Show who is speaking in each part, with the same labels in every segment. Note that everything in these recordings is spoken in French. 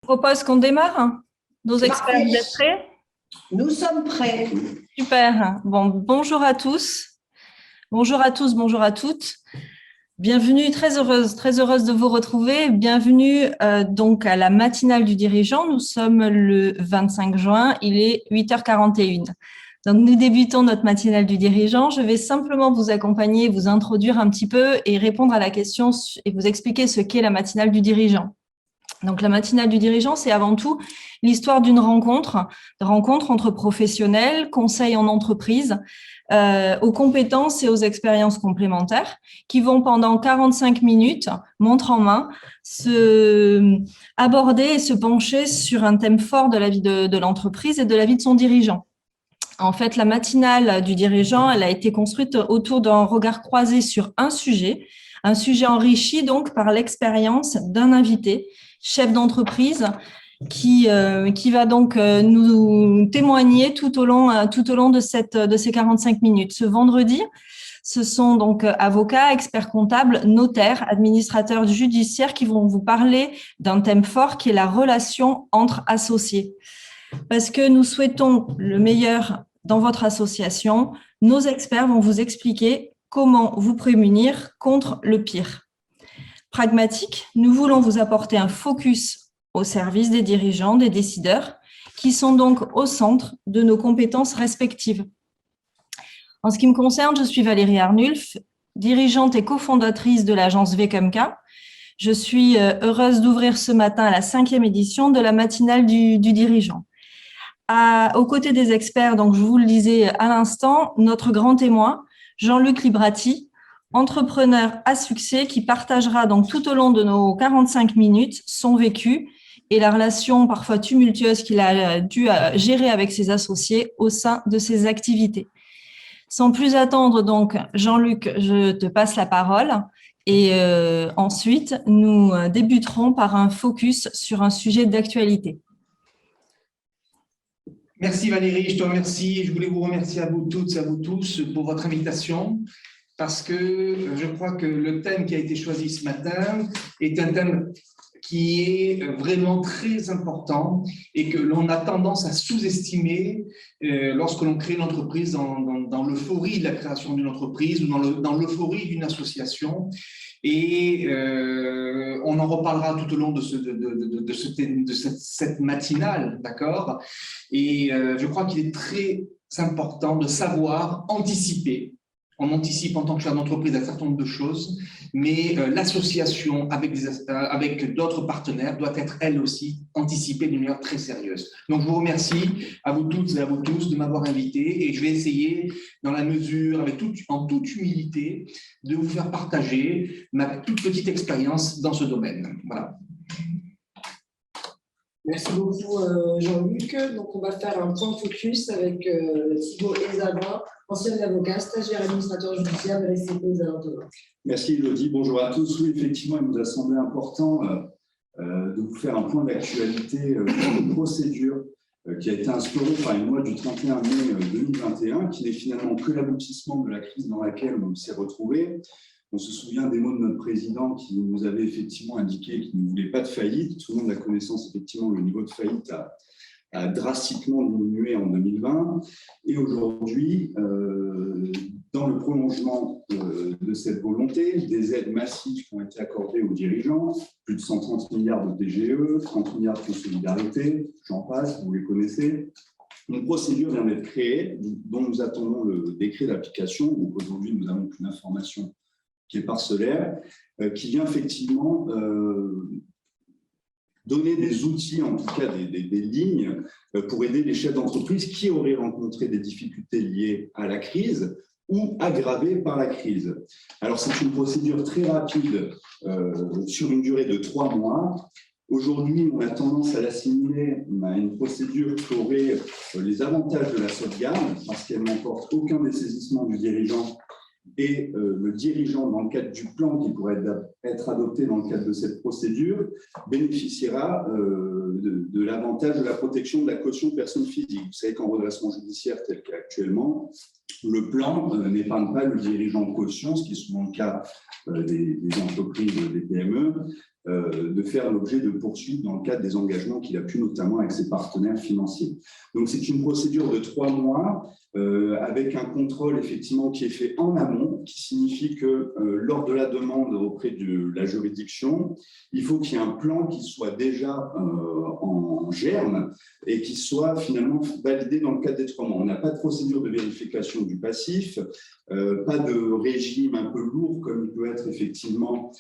Speaker 1: Propose qu'on démarre. Nos experts,
Speaker 2: Parfait.
Speaker 1: vous êtes prêts?
Speaker 2: Nous sommes prêts.
Speaker 1: Super. Bon, bonjour à tous. Bonjour à tous, bonjour à toutes. Bienvenue, très heureuse de vous retrouver. Bienvenue donc à la matinale du dirigeant. Nous sommes le 25 juin, il est 8h41. Donc, nous débutons notre matinale du dirigeant. Je vais simplement vous accompagner, vous introduire un petit peu et répondre à la question et vous expliquer ce qu'est la matinale du dirigeant. Donc, la matinale du dirigeant, c'est avant tout l'histoire d'une rencontre entre professionnels, conseils en entreprise, aux compétences et aux expériences complémentaires qui vont pendant 45 minutes, montre en main, aborder et se pencher sur un thème fort de la vie de l'entreprise et de la vie de son dirigeant. En fait, la matinale du dirigeant, elle a été construite autour d'un regard croisé sur un sujet enrichi donc par l'expérience d'un invité, chef d'entreprise, qui va donc nous témoigner tout au long de ces 45 minutes. Ce vendredi, ce sont donc avocats, experts comptables, notaires, administrateurs judiciaires qui vont vous parler d'un thème fort qui est la relation entre associés. Parce que nous souhaitons le meilleur dans votre association, nos experts vont vous expliquer comment vous prémunir contre le pire. Pragmatique, nous voulons vous apporter un focus au service des dirigeants, des décideurs, qui sont donc au centre de nos compétences respectives. En ce qui me concerne, je suis Valérie Arnulf, dirigeante et cofondatrice de l'agence VKMK. Je suis heureuse d'ouvrir ce matin la 5e édition de la matinale du dirigeant. Aux côtés des experts, donc je vous le disais à l'instant, notre grand témoin, Jean-Luc Librati, entrepreneur à succès qui partagera donc tout au long de nos 45 minutes son vécu et la relation parfois tumultueuse qu'il a dû gérer avec ses associés au sein de ses activités. Sans plus attendre, donc, Jean-Luc, je te passe la parole et ensuite, nous débuterons par un focus sur un sujet d'actualité.
Speaker 3: Merci Valérie, je te remercie. Je voulais vous remercier à vous toutes et à vous tous pour votre invitation parce que je crois que le thème qui a été choisi ce matin est un thème qui est vraiment très important et que l'on a tendance à sous-estimer lorsque l'on crée une entreprise dans l'euphorie de la création d'une entreprise ou dans l'euphorie d'une association. Et on en reparlera tout au long de cette matinale, d'accord? Et je crois qu'il est très important de savoir anticiper. On anticipe en tant que chef d'entreprise un certain nombre de choses, mais l'association avec d'autres partenaires doit être elle aussi anticipée d'une manière très sérieuse. Donc je vous remercie à vous toutes et à vous tous de m'avoir invité et je vais essayer, dans la mesure, en toute humilité, de vous faire partager ma toute petite expérience dans ce domaine. Voilà.
Speaker 4: Merci beaucoup Jean-Luc. Donc on va faire un point focus avec Thibaut Ezaba, ancien avocat, stagiaire administrateur judiciaire de l'SCP aux Alentours.
Speaker 5: Merci Elodie, bonjour à tous. Oui, effectivement, il nous a semblé important de vous faire un point d'actualité sur une procédure qui a été instaurée par une loi du 31 mai 2021, qui n'est finalement que l'aboutissement de la crise dans laquelle on s'est retrouvé. On se souvient des mots de notre président qui nous avait effectivement indiqué qu'il ne voulait pas de faillite. Tout le monde a connaissance, effectivement, le niveau de faillite a drastiquement diminué en 2020. Et aujourd'hui, dans le prolongement de cette volonté, des aides massives qui ont été accordées aux dirigeants, plus de 130 milliards de DGE, 30 milliards de solidarité, j'en passe, vous les connaissez. Une procédure vient d'être créée, dont nous attendons le décret d'application. Donc aujourd'hui, nous n'avons qu'une information qui est parcellaire, qui vient effectivement donner des outils, en tout cas des lignes, pour aider les chefs d'entreprise qui auraient rencontré des difficultés liées à la crise ou aggravées par la crise. Alors, c'est une procédure très rapide sur une durée de 3 mois. Aujourd'hui, on a tendance à l'assimiler à une procédure qui aurait les avantages de la sauvegarde, parce qu'elle n'emporte aucun dessaisissement du dirigeant et le dirigeant, dans le cadre du plan qui pourrait être adopté dans le cadre de cette procédure, bénéficiera de l'avantage de la protection de la caution personne physique. Vous savez qu'en redressement judiciaire tel qu'actuellement, le plan n'épargne pas le dirigeant de caution, ce qui est souvent le cas des entreprises, des PME, de faire l'objet de poursuites dans le cadre des engagements qu'il a pu notamment avec ses partenaires financiers. Donc c'est une procédure de 3 mois avec un contrôle effectivement qui est fait en amont, qui signifie que lors de la demande auprès de la juridiction, il faut qu'il y ait un plan qui soit déjà en germe et qui soit finalement validé dans le cadre des 3 mois. On n'a pas de procédure de vérification du passif, pas de régime un peu lourd comme il peut être effectivement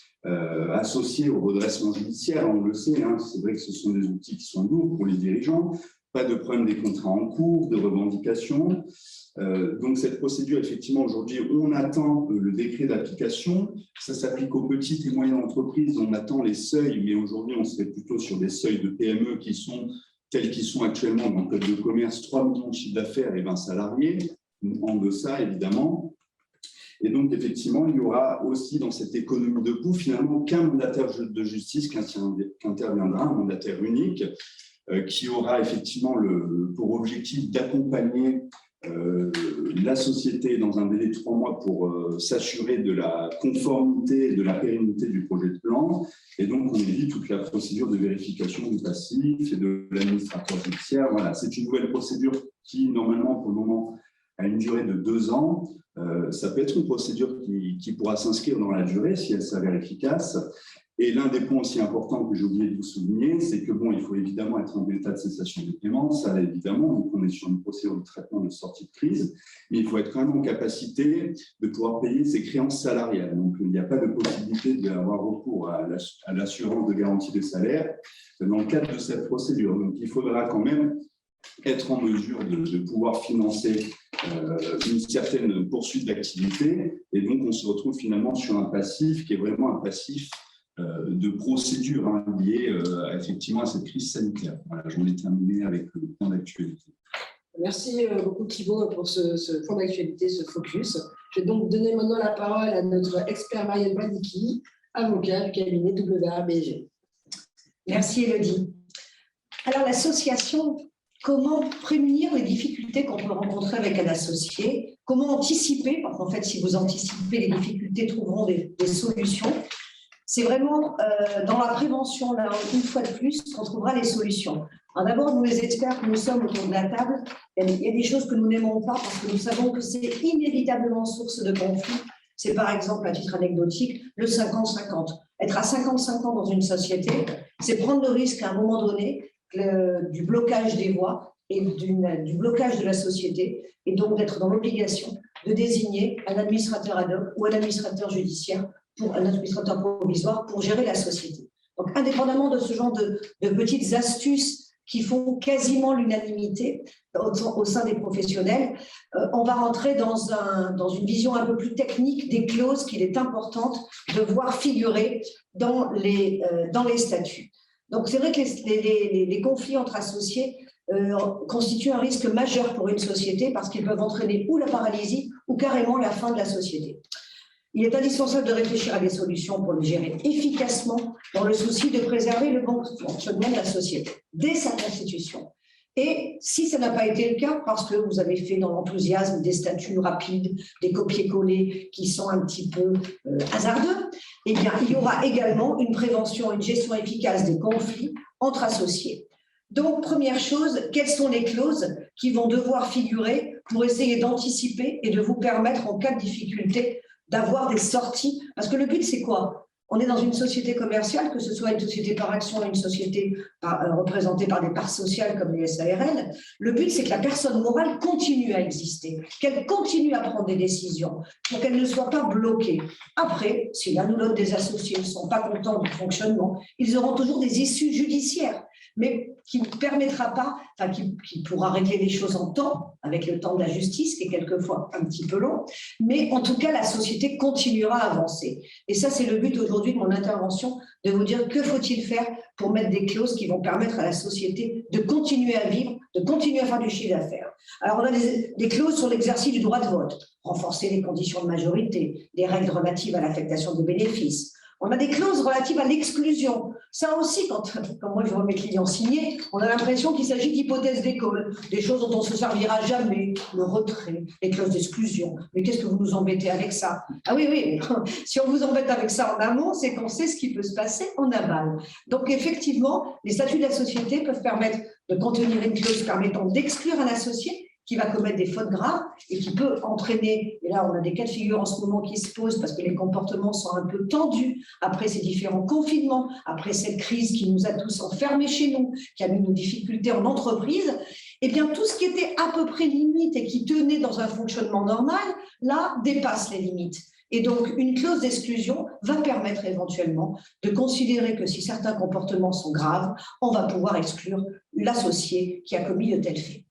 Speaker 5: associé au redressement judiciaire. On le sait, hein, c'est vrai que ce sont des outils qui sont lourds pour les dirigeants, pas de problème des contrats en cours, de revendications. Donc cette procédure, effectivement, aujourd'hui, on attend le décret d'application. Ça s'applique aux petites et moyennes entreprises. On attend les seuils, mais aujourd'hui, on serait plutôt sur des seuils de PME qui sont tels qu'ils sont actuellement dans le code de commerce, 3 millions de chiffre d'affaires et 20 salariés, en deçà, évidemment. Et donc, effectivement, il y aura aussi dans cette économie de coût, finalement, qu'un mandataire de justice qu'interviendra, un mandataire unique, qui aura effectivement pour objectif d'accompagner la société dans un délai de 3 mois pour s'assurer de la conformité et de la pérennité du projet de plan. Et donc, on évite toute la procédure de vérification du passif et de l'administrateur judiciaire. Voilà, c'est une nouvelle procédure qui, normalement, pour le moment, a une durée de 2 ans. Ça peut être une procédure qui pourra s'inscrire dans la durée si elle s'avère efficace. Et l'un des points aussi importants que j'ai oublié de vous souligner, c'est que bon, il faut évidemment être en état de cessation des paiements, ça évidemment, donc on est sur une procédure de traitement de sortie de crise, mais il faut être quand même en capacité de pouvoir payer ses créances salariales. Donc il n'y a pas de possibilité d'avoir recours à l'assurance de garantie des salaires dans le cadre de cette procédure. Donc il faudra quand même être en mesure de pouvoir financer une certaine poursuite d'activité, et donc on se retrouve finalement sur un passif qui est vraiment un passif de procédure liée effectivement à cette crise sanitaire. Voilà, j'en ai terminé avec le point d'actualité.
Speaker 4: Merci beaucoup Thibaut pour ce point d'actualité, ce focus. Je vais donc donner maintenant la parole à notre expert Marielle Badiki, avocat du cabinet WRBG.
Speaker 2: Merci Élodie. Alors l'association, comment prévenir les difficultés qu'on peut rencontrer avec un associé? Comment anticiper? Parce qu'en fait, si vous anticipez les difficultés, trouveront des solutions. C'est vraiment dans la prévention, là, une fois de plus, qu'on trouvera les solutions. Alors d'abord, nous, les experts que nous sommes autour de la table, il y a des choses que nous n'aimons pas parce que nous savons que c'est inévitablement source de conflit. C'est par exemple, à titre anecdotique, le 50-50. Être à 55 ans dans une société, c'est prendre le risque à un moment donné du blocage des voix et du blocage de la société, et donc d'être dans l'obligation de désigner un administrateur ad hoc ou un administrateur judiciaire, un administrateur provisoire pour gérer la société. Donc, indépendamment de ce genre de petites astuces qui font quasiment l'unanimité au sein des professionnels, on va rentrer dans une vision un peu plus technique des clauses qu'il est importante de voir figurer dans les statuts. Donc, c'est vrai que les conflits entre associés constituent un risque majeur pour une société parce qu'ils peuvent entraîner ou la paralysie ou carrément la fin de la société. Il est indispensable de réfléchir à des solutions pour le gérer efficacement dans le souci de préserver le bon fonctionnement de la société dès sa constitution. Et si ça n'a pas été le cas, parce que vous avez fait dans l'enthousiasme des statuts rapides, des copier-coller qui sont un petit peu hasardeux, eh bien, il y aura également une prévention, une gestion efficace des conflits entre associés. Donc, première chose, quelles sont les clauses qui vont devoir figurer pour essayer d'anticiper et de vous permettre, en cas de difficulté, d'avoir des sorties? Parce que le but, c'est quoi? On est dans une société commerciale, que ce soit une société par action, une société représentée par des parts sociales comme les SARL. Le but, c'est que la personne morale continue à exister, qu'elle continue à prendre des décisions pour qu'elle ne soit pas bloquée. Après, si l'un ou l'autre des associés ne sont pas contents du fonctionnement, ils auront toujours des issues judiciaires, mais qui ne permettra pas, enfin qui pourra régler les choses en temps, avec le temps de la justice, qui est quelquefois un petit peu long, mais en tout cas, la société continuera à avancer. Et ça, c'est le but aujourd'hui de mon intervention, de vous dire que faut-il faire pour mettre des clauses qui vont permettre à la société de continuer à vivre, de continuer à faire du chiffre d'affaires. Alors, on a des clauses sur l'exercice du droit de vote, renforcer les conditions de majorité, des règles relatives à l'affectation des bénéfices, On a des clauses relatives à l'exclusion. Ça aussi, quand moi je vois mes clients signer, on a l'impression qu'il s'agit d'hypothèses d'école, des choses dont on ne se servira jamais, le retrait, les clauses d'exclusion. Mais qu'est-ce que vous nous embêtez avec ça? Ah oui, mais si on vous embête avec ça en amont, c'est qu'on sait ce qui peut se passer en aval. Donc effectivement, les statuts de la société peuvent permettre de contenir une clause permettant d'exclure un associé qui va commettre des fautes graves et qui peut entraîner, et là on a des cas de figure en ce moment qui se posent parce que les comportements sont un peu tendus après ces différents confinements, après cette crise qui nous a tous enfermés chez nous, qui a mis nos difficultés en entreprise, eh bien tout ce qui était à peu près limite et qui tenait dans un fonctionnement normal, là dépasse les limites. Et donc, une clause d'exclusion va permettre éventuellement de considérer que si certains comportements sont graves, on va pouvoir exclure l'associé qui a commis de tels faits.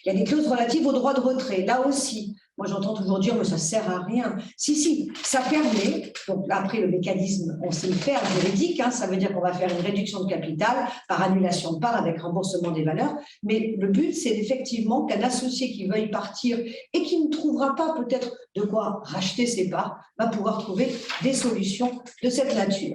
Speaker 2: Il y a des clauses relatives au droit de retrait. Là aussi, moi j'entends toujours dire mais ça ne sert à rien. Si, ça permet, donc là, après le mécanisme, on sait le faire, juridique, ça veut dire qu'on va faire une réduction de capital par annulation de part avec remboursement des valeurs, mais le but c'est effectivement qu'un associé qui veuille partir et qui ne trouvera pas peut-être de quoi racheter ses parts, va pouvoir trouver des solutions de cette nature.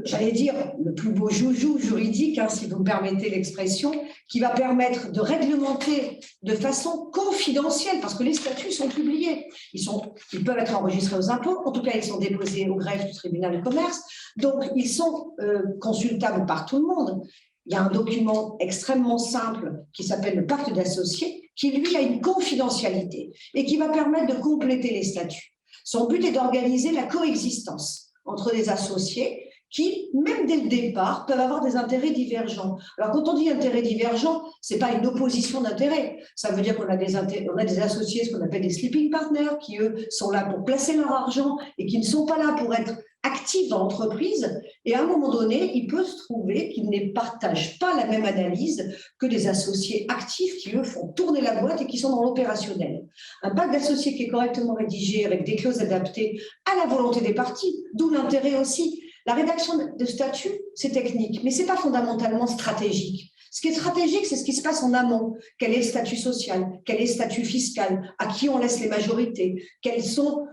Speaker 2: J'allais dire, le plus beau joujou juridique, si vous me permettez l'expression, qui va permettre de réglementer de façon confidentielle, parce que les statuts sont publiés. Ils peuvent être enregistrés aux impôts, en tout cas, ils sont déposés au greffe du tribunal de commerce, donc ils sont consultables par tout le monde. Il y a un document extrêmement simple qui s'appelle le pacte d'associés, qui lui a une confidentialité et qui va permettre de compléter les statuts. Son but est d'organiser la coexistence entre des associés qui, même dès le départ, peuvent avoir des intérêts divergents. Alors, quand on dit intérêts divergents, ce n'est pas une opposition d'intérêts. Ça veut dire qu'on a des associés, ce qu'on appelle des sleeping partners, qui, eux, sont là pour placer leur argent et qui ne sont pas là pour être actifs dans l'entreprise. Et à un moment donné, il peut se trouver qu'ils ne partagent pas la même analyse que des associés actifs qui, eux, font tourner la boîte et qui sont dans l'opérationnel. Un pacte d'associés qui est correctement rédigé avec des clauses adaptées à la volonté des parties, d'où l'intérêt aussi. La rédaction de statut, c'est technique, mais ce n'est pas fondamentalement stratégique. Ce qui est stratégique, c'est ce qui se passe en amont. Quel est le statut social? Quel est le statut fiscal? À qui on laisse les majorités? Quelles sont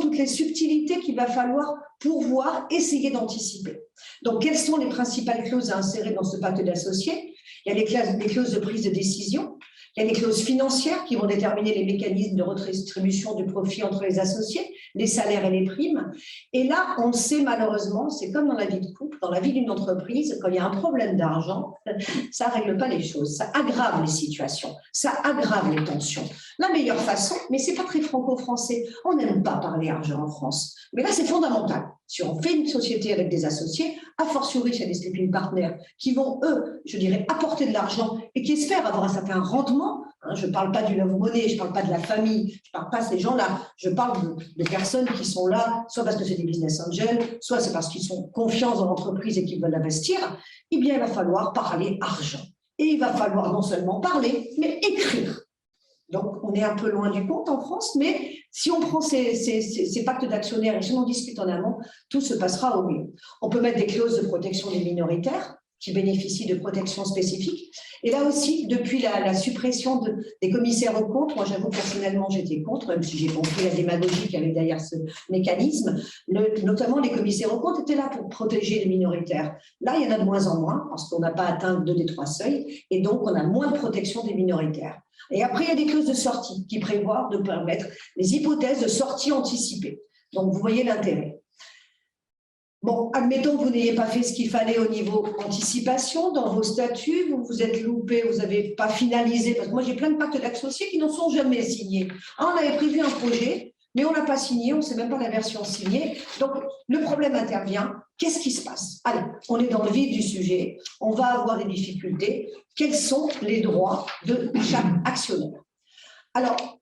Speaker 2: toutes les subtilités qu'il va falloir pouvoir essayer d'anticiper? Donc, quelles sont les principales clauses à insérer dans ce pacte d'associés? Il y a les clauses de prise de décision. Il y a les clauses financières qui vont déterminer les mécanismes de redistribution du profit entre les associés, les salaires et les primes. Et là, on le sait malheureusement, c'est comme dans la vie de couple, dans la vie d'une entreprise, quand il y a un problème d'argent, ça ne règle pas les choses, ça aggrave les situations, ça aggrave les tensions. La meilleure façon, mais ce n'est pas très franco-français, on n'aime pas parler argent en France, mais là c'est fondamental. Si on fait une société avec des associés, a fortiori chez des sleeping partners qui vont, eux, je dirais, apporter de l'argent et qui espèrent avoir un certain rendement. Je ne parle pas du love money, je ne parle pas de la famille, je ne parle pas de ces gens-là. Je parle de personnes qui sont là, soit parce que c'est des business angels, soit c'est parce qu'ils ont confiance dans l'entreprise et qu'ils veulent investir. Eh bien, il va falloir parler argent. Et il va falloir non seulement parler, mais écrire. Donc, on est un peu loin du compte en France, mais si on prend ces pactes d'actionnaires et si on en discute en amont, tout se passera au mieux. On peut mettre des clauses de protection des minoritaires qui bénéficient de protections spécifiques. Et là aussi, depuis la suppression des commissaires aux comptes, moi j'avoue personnellement j'étais contre, même si j'ai compris la démagogie qu'il y avait derrière ce mécanisme, notamment les commissaires aux comptes étaient là pour protéger les minoritaires. Là, il y en a de moins en moins, parce qu'on n'a pas atteint 2 des 3 seuils, et donc on a moins de protection des minoritaires. Et après, il y a des clauses de sortie qui prévoient de permettre les hypothèses de sortie anticipée. Donc, vous voyez l'intérêt. Bon, admettons que vous n'ayez pas fait ce qu'il fallait au niveau anticipation dans vos statuts, vous vous êtes loupé, vous n'avez pas finalisé, parce que moi j'ai plein de pactes d'associés qui n'en sont jamais signés. On avait prévu un projet, mais on ne l'a pas signé, on ne sait même pas la version signée. Donc, le problème intervient. Qu'est-ce qui se passe? Allez, on est dans le vif du sujet, on va avoir des difficultés. Quels sont les droits de chaque actionnaire? Alors,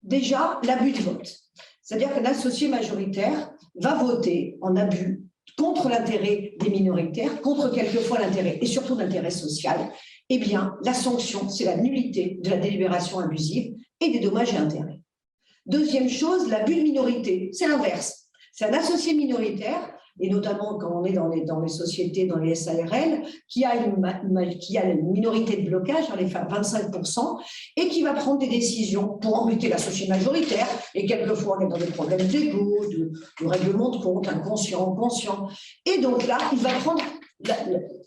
Speaker 2: déjà, l'abus de vote. C'est-à-dire qu'un associé majoritaire va voter en abus contre l'intérêt des minoritaires, contre quelquefois l'intérêt, et surtout l'intérêt social. Eh bien, la sanction, c'est la nullité de la délibération abusive et des dommages et intérêts. Deuxième chose, l'abus de minorité, c'est l'inverse. C'est un associé minoritaire et notamment quand on est dans les sociétés, dans les SARL, qui a une minorité de blocage, les femmes 25%, et qui va prendre des décisions pour embêter la société majoritaire, et quelquefois on est dans des problèmes d'ego, de règlement de compte, inconscient, conscient. Et donc là, il va prendre,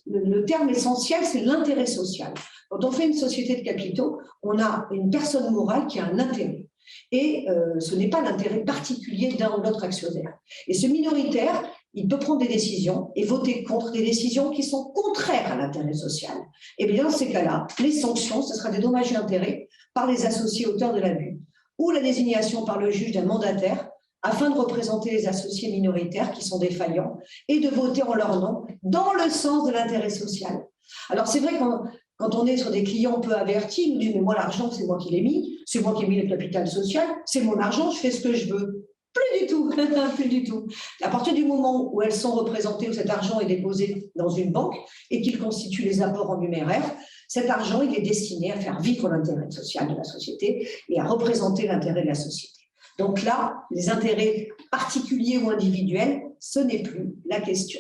Speaker 2: le terme essentiel, c'est l'intérêt social. Quand on fait une société de capitaux, on a une personne morale qui a un intérêt. Et ce n'est pas l'intérêt particulier d'un ou l'autre actionnaire. Et ce minoritaire, il peut prendre des décisions et voter contre des décisions qui sont contraires à l'intérêt social. Et bien dans ces cas-là, les sanctions, ce sera des dommages et intérêts par les associés auteurs de l'abus ou la désignation par le juge d'un mandataire afin de représenter les associés minoritaires qui sont défaillants et de voter en leur nom dans le sens de l'intérêt social. Alors c'est vrai qu'on quand on est sur des clients peu avertis, ils nous disent « mais moi l'argent, c'est moi qui l'ai mis, c'est moi qui ai mis le capital social, c'est mon argent, je fais ce que je veux ». Plus du tout, plus du tout. À partir du moment où elles sont représentées, où cet argent est déposé dans une banque et qu'il constitue les apports en numéraire, cet argent, il est destiné à faire vivre l'intérêt social de la société et à représenter l'intérêt de la société. Donc là, les intérêts particuliers ou individuels, ce n'est plus la question.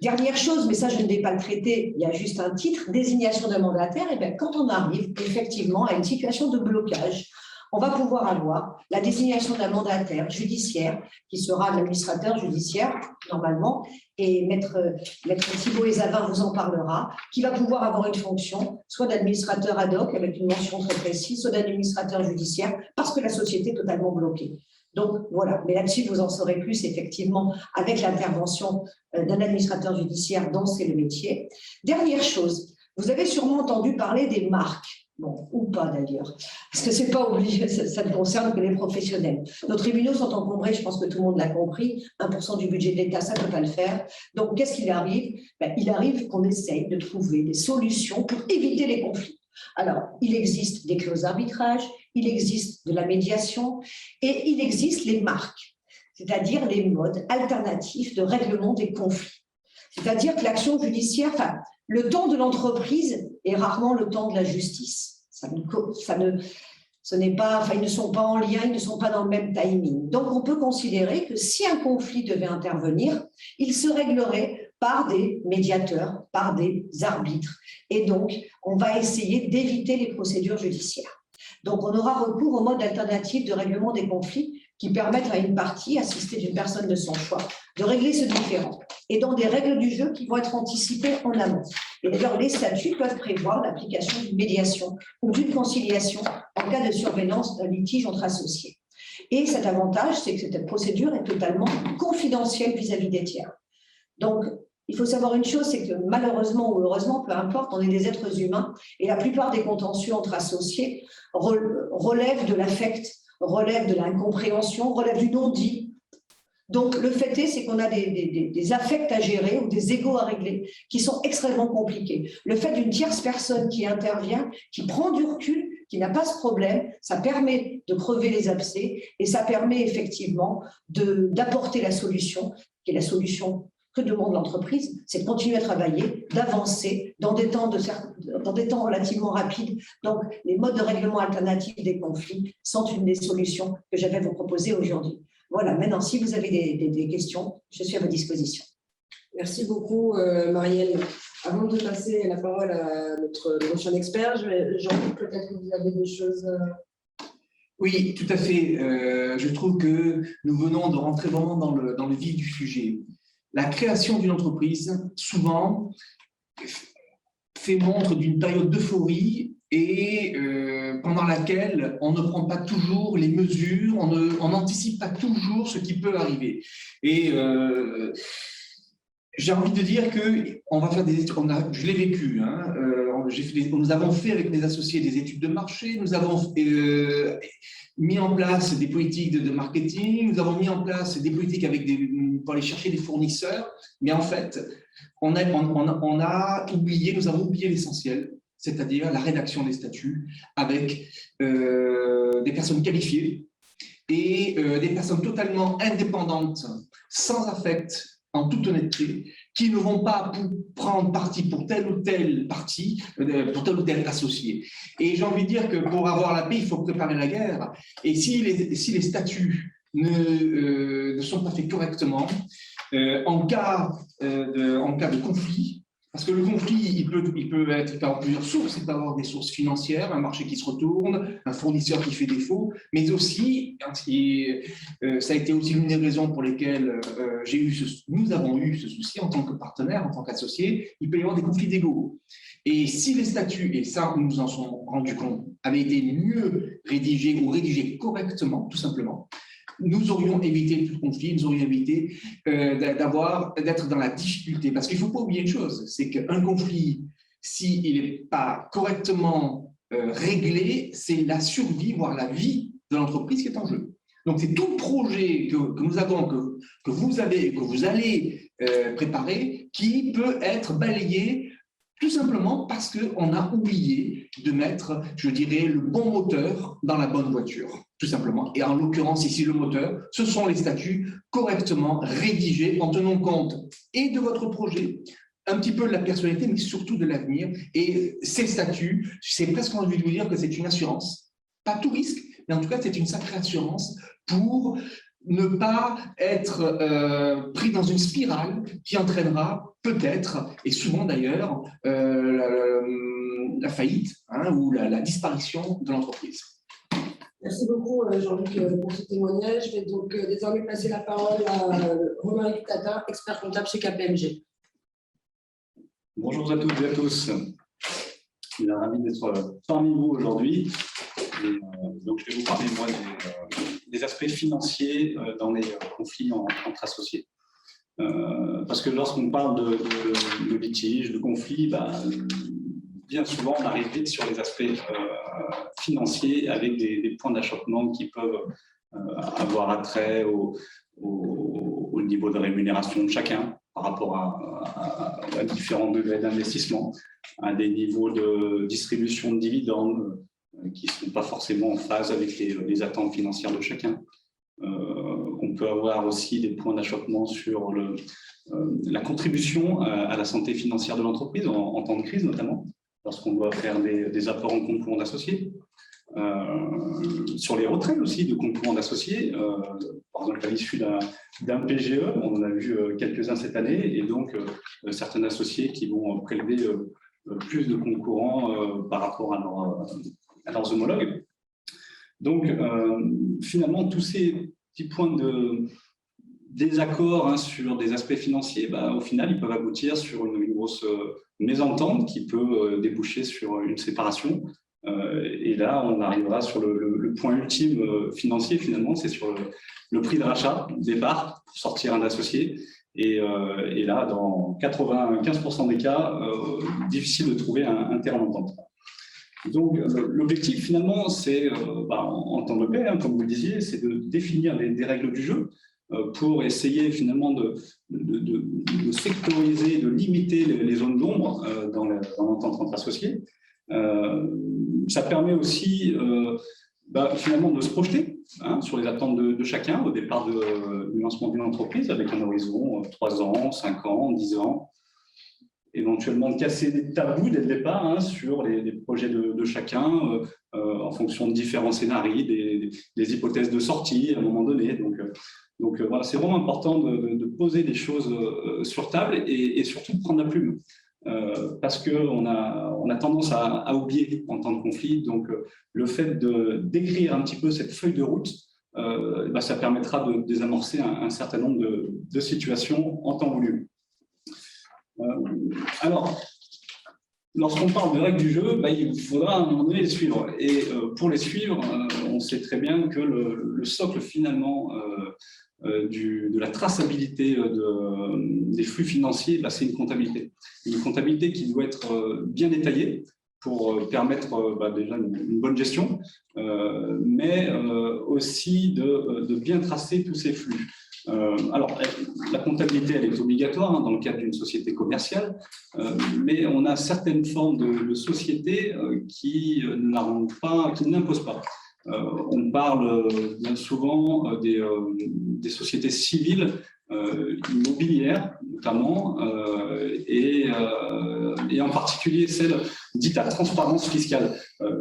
Speaker 2: Dernière chose, mais ça je ne vais pas le traiter, il y a juste un titre, désignation d'un mandataire, et bien quand on arrive effectivement à une situation de blocage, on va pouvoir avoir la désignation d'un mandataire judiciaire qui sera l'administrateur judiciaire normalement, et Maître Thibault Ezavin vous en parlera, qui va pouvoir avoir une fonction soit d'administrateur ad hoc avec une mention très précise, soit d'administrateur judiciaire parce que la société est totalement bloquée. Donc voilà, mais là-dessus, vous en saurez plus effectivement avec l'intervention d'un administrateur judiciaire dont c'est le métier. Dernière chose, vous avez sûrement entendu parler des marques, bon, ou pas d'ailleurs, parce que c'est pas obligé, ça ne concerne que les professionnels. Nos tribunaux sont encombrés, je pense que tout le monde l'a compris, 1% du budget de l'État, ça ne peut pas le faire. Donc qu'est-ce qu'il arrive? Il arrive qu'on essaye de trouver des solutions pour éviter les conflits. Alors, il existe des clauses d'arbitrage, il existe de la médiation et il existe les marques, c'est-à-dire les modes alternatifs de règlement des conflits. C'est-à-dire que l'action judiciaire, enfin, le temps de l'entreprise est rarement le temps de la justice. Ils ne sont pas en lien, ils ne sont pas dans le même timing. Donc, on peut considérer que si un conflit devait intervenir, il se réglerait par des médiateurs, par des arbitres. Et donc, on va essayer d'éviter les procédures judiciaires. Donc, on aura recours au mode alternatif de règlement des conflits qui permettent à une partie, assistée d'une personne de son choix, de régler ce différend. Et dans des règles du jeu qui vont être anticipées en amont. Et d'ailleurs, les statuts peuvent prévoir l'application d'une médiation ou d'une conciliation en cas de survenance d'un litige entre associés. Et cet avantage, c'est que cette procédure est totalement confidentielle vis-à-vis des tiers. Donc, il faut savoir une chose, c'est que malheureusement ou heureusement, peu importe, on est des êtres humains et la plupart des contentieux entre associés relèvent de l'affect, relèvent de l'incompréhension, relèvent du non-dit. Donc, le fait est, c'est qu'on a des affects à gérer ou des égos à régler qui sont extrêmement compliqués. Le fait d'une tierce personne qui intervient, qui prend du recul, qui n'a pas ce problème, ça permet de crever les abcès et ça permet effectivement d'apporter la solution, qui est la solution que demande l'entreprise, c'est de continuer à travailler, d'avancer dans des temps relativement rapides. Donc, les modes de règlement alternatifs des conflits sont une des solutions que j'avais à vous proposer aujourd'hui. Voilà, maintenant, si vous avez des questions, je suis à votre disposition.
Speaker 4: Merci beaucoup, Marielle. Avant de passer la parole à notre prochain expert, Jean-Luc, peut-être que vous avez des choses…
Speaker 3: Oui, tout à fait. Je trouve que nous venons de rentrer vraiment dans le vif du sujet. La création d'une entreprise, souvent, fait montre d'une période d'euphorie et pendant laquelle on ne prend pas toujours les mesures, on n'anticipe pas toujours ce qui peut arriver. Et j'ai envie de dire qu'on va faire des études, je l'ai vécu, hein, nous avons fait avec mes associés des études de marché, nous avons mis en place des politiques de marketing, nous avons mis en place des politiques pour aller chercher des fournisseurs, mais en fait, nous avons oublié l'essentiel, c'est-à-dire la rédaction des statuts avec des personnes qualifiées et des personnes totalement indépendantes, sans affect, en toute honnêteté, qui ne vont pas prendre parti pour tel ou tel parti, pour tel ou tel associé. Et j'ai envie de dire que pour avoir la paix, il faut préparer la guerre. Et si les statuts ne sont pas faits correctement, en cas de conflit. Parce que le conflit, il peut avoir plusieurs sources. Il peut avoir des sources financières, un marché qui se retourne, un fournisseur qui fait défaut, mais aussi, ça a été aussi l'une des raisons pour lesquelles nous avons eu ce souci en tant que partenaire, en tant qu'associé, il peut y avoir des conflits d'égos. Et si les statuts, et ça nous nous en sommes rendus compte, avaient été mieux rédigés ou rédigés correctement, tout simplement, nous aurions évité tout le conflit, nous aurions évité d'être dans la difficulté. Parce qu'il ne faut pas oublier une chose, c'est qu'un conflit, s'il n'est pas correctement réglé, c'est la survie, voire la vie de l'entreprise qui est en jeu. Donc, c'est tout le projet que nous avons, que vous allez préparer, qui peut être balayé tout simplement parce qu'on a oublié de mettre, je dirais, le bon moteur dans la bonne voiture, tout simplement. Et en l'occurrence, ici, le moteur, ce sont les statuts correctement rédigés en tenant compte et de votre projet, un petit peu de la personnalité, mais surtout de l'avenir. Et ces statuts, c'est presque envie de vous dire que c'est une assurance, pas tout risque, mais en tout cas, c'est une sacrée assurance pour ne pas être pris dans une spirale qui entraînera peut-être, et souvent d'ailleurs, la faillite ou la disparition de l'entreprise.
Speaker 4: Merci beaucoup Jean-Luc pour ce témoignage. Je vais donc désormais passer la parole à Romain Tata, expert comptable chez KPMG.
Speaker 5: Bonjour à toutes et à tous. Je suis ravi d'être parmi vous aujourd'hui. Donc, je vais vous parler, moi, des aspects financiers dans les conflits entre associés. Parce que lorsqu'on parle de litige, de conflit, bien souvent, on arrive vite sur les aspects financiers avec des points d'achoppement qui peuvent avoir attrait au niveau de rémunération de chacun par rapport à différents degrés d'investissement, à des niveaux de distribution de dividendes qui ne sont pas forcément en phase avec les attentes financières de chacun. On peut avoir aussi des points d'achoppement sur la contribution à la santé financière de l'entreprise en temps de crise, notamment, lorsqu'on doit faire des apports en compte courant d'associés. Sur les retraits aussi de compte courant d'associés, par exemple à l'issue d'un PGE, on en a vu quelques-uns cette année, et donc certains associés qui vont prélever plus de comptes courants par rapport à leurs homologues. Donc, finalement, tous ces petits points de désaccord sur des aspects financiers, au final, ils peuvent aboutir sur une grosse mésentente qui peut déboucher sur une séparation. Et là, on arrivera sur le point ultime financier, finalement, c'est sur le prix de rachat, départ, pour sortir un associé. Et là, dans 95% des cas, difficile de trouver un terrain d'entente. Donc, l'objectif, finalement, c'est, en temps de paix, comme vous le disiez, c'est de définir des règles du jeu pour essayer, finalement, de sectoriser, de limiter les zones d'ombre dans l'entente entre associés. Ça permet aussi, finalement, de se projeter sur les attentes de chacun au départ du lancement d'une entreprise avec un horizon 3 ans, 5 ans, 10 ans. Éventuellement de casser des tabous dès le départ sur les projets de chacun en fonction de différents scénarios, des hypothèses de sortie à un moment donné. Donc voilà, c'est vraiment important de poser des choses sur table et surtout de prendre la plume. Parce qu'on a tendance à oublier en temps de conflit. Donc le fait d'écrire un petit peu cette feuille de route, ça permettra de désamorcer un certain nombre de situations en temps voulu. Alors, lorsqu'on parle de règles du jeu, il faudra à un moment donné les suivre. Et pour les suivre, on sait très bien que le socle finalement de la traçabilité des flux financiers, c'est une comptabilité. Une comptabilité qui doit être bien détaillée pour permettre déjà une bonne gestion, mais aussi de bien tracer tous ces flux. Alors, la comptabilité, elle est obligatoire dans le cadre d'une société commerciale, mais on a certaines formes de sociétés qui ne la rendent pas, qui ne l'imposent pas. On parle bien souvent des sociétés civiles immobilières, notamment, et en particulier celles dites à transparence fiscale,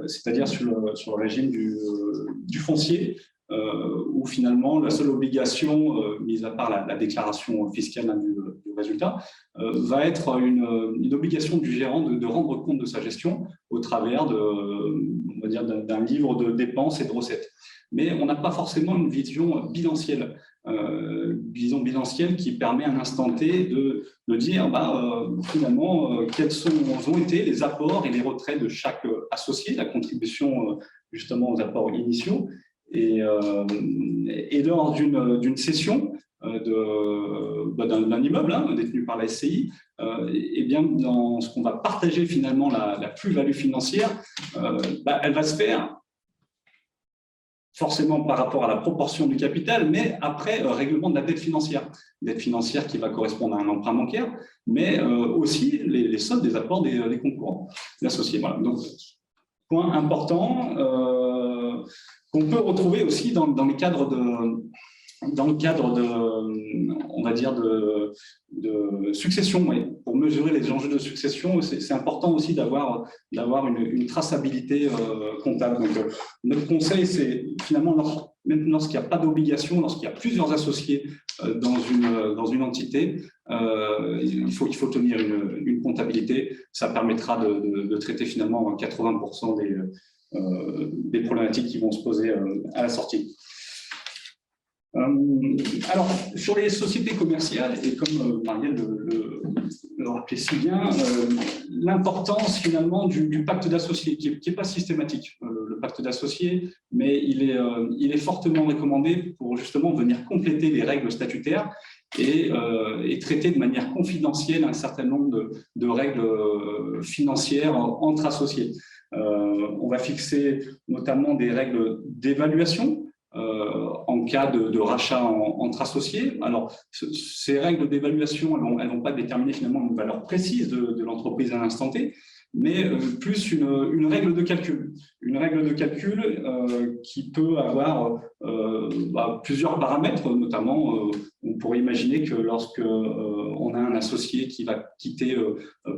Speaker 5: c'est-à-dire sur le régime du foncier, où où finalement la seule obligation, mise à part la déclaration fiscale du résultat, va être une obligation du gérant de rendre compte de sa gestion au travers on va dire, d'un livre de dépenses et de recettes. Mais on n'a pas forcément une vision bilancielle. Qui permet à un instant T de dire finalement quels ont été les apports et les retraits de chaque associé, la contribution justement aux apports initiaux. Et lors d'une cession d'un immeuble détenu par la SCI, et bien dans ce qu'on va partager finalement la plus-value financière, elle va se faire forcément par rapport à la proportion du capital, mais après règlement de la dette financière qui va correspondre à un emprunt bancaire, mais aussi les soldes des apports des concurrents, des associés. Voilà. Donc, point important qu'on peut retrouver aussi dans le cadre on va dire, de succession. Oui. Pour mesurer les enjeux de succession, c'est important aussi d'avoir une traçabilité comptable. Donc, notre conseil, c'est finalement, même lorsqu'il n'y a pas d'obligation, lorsqu'il y a plusieurs associés dans une entité, il faut tenir une comptabilité. Ça permettra de traiter finalement 80% des problématiques qui vont se poser à la sortie. Alors, sur les sociétés commerciales, et comme Marielle le rappelait si bien, l'importance finalement du pacte d'associés, qui n'est pas systématique, le pacte d'associés, mais il est fortement recommandé pour justement venir compléter les règles statutaires et traiter de manière confidentielle un certain nombre de règles financières entre associés. On va fixer notamment des règles d'évaluation en cas de rachat entre associés. Alors, ces règles d'évaluation, elles vont pas déterminer finalement une valeur précise de l'entreprise à l'instant T, mais plus une règle de calcul. Une règle de calcul qui peut avoir plusieurs paramètres, notamment on pourrait imaginer que lorsque on a un associé qui va quitter